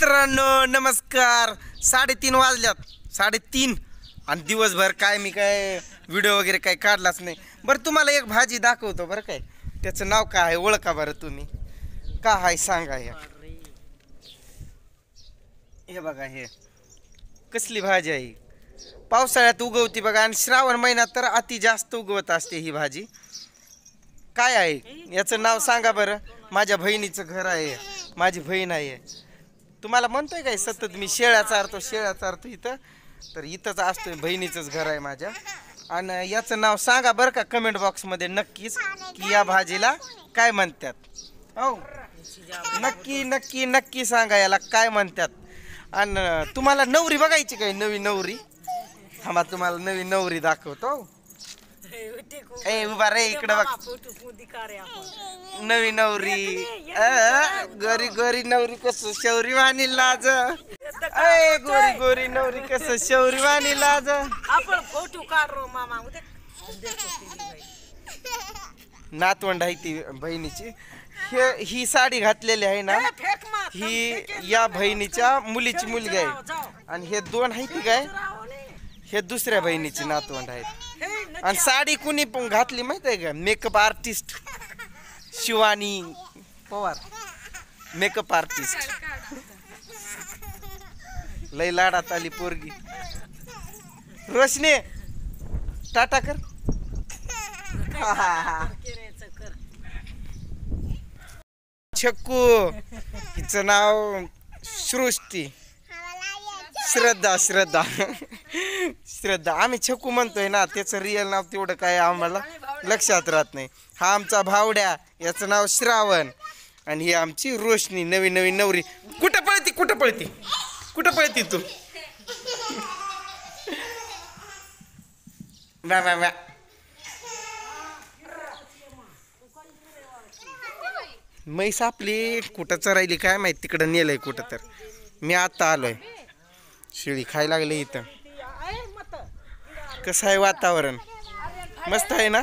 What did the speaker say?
मित्रांनो नमस्कार. 3:30 वाजल्यात 3:30 आणि दिवसभर काय मी काय व्हिडिओ वगैरे काय काढलाच नाही. बरं तुम्हाला एक भाजी दाखवतो बरं. काय त्याचं नाव काय आहे ओळखा बरं तुम्ही का आहे सांगा. हे बघा हे कसली भाजी आहे. पावसाळ्यात उगवती बघा आणि श्रावण महिन्यात तर अति जास्त उगवत असते ही भाजी. काय आहे याचं नाव सांगा बरं. माझ्या बहिणीचं घर आहे. माझी बहीण आहे. तुम्हाला म्हणतोय काय सतत मी शेळ्या चारतो इथं. तर इथंच असतोय. बहिणीचंच घर आहे माझ्या. आणि याचं नाव सांगा बरं का कमेंट बॉक्समध्ये नक्कीच की या भाजीला काय म्हणतात. हो नक्की नक्की नक्की सांगा याला काय म्हणतात. आणि तुम्हाला नवरी बघायची काय नवी नवरी. थांबा तुम्हाला नवी नवरी दाखवतो. ए उभा रे इकडं बघ. नवी नवरी गोरी गोरी नवरी कसं शौरी वाणी लाज. ए गोरी गोरी नवरी कसं शौरी वाणी लाज. आपण फोटो काढलो मामा. नातवंड आहे ती बहिणीची. ही साडी घातलेली आहे ना ही या बहिणीच्या मुलीची मुलगी आहे. आणि हे दोन आहे ती काय हे दुसऱ्या बहिणीची नातवंड आहेत. आणि साडी कुणी पण घातली माहिती आहे का. Makeup artist Shivani Pawar makeup artist. लय लाडात आली पोरगी. रोशनी टाटा कर. छक्कू हिचं नाव सृष्टी. श्रद्धा श्रद्धा श्रद्धा आम्ही छक्कू म्हणतोय ना. त्याचं रिअल नाव तेवढं काय आम्हाला लक्षात राहत नाही. हा आमचा भावड्या याचं नाव श्रावण. आणि ही आमची रोशनी नवी नवी नवरी. कुठं पळती कुठं पळती कुठं पळती तू. वा वा वा. म्हैस आपली कुठं चरायली काय माहिती. तिकडं नेलंय कुठं. तर मी आता आलोय. शेळी खायला लागली इथं. कसं आहे वातावरण मस्त आहे ना.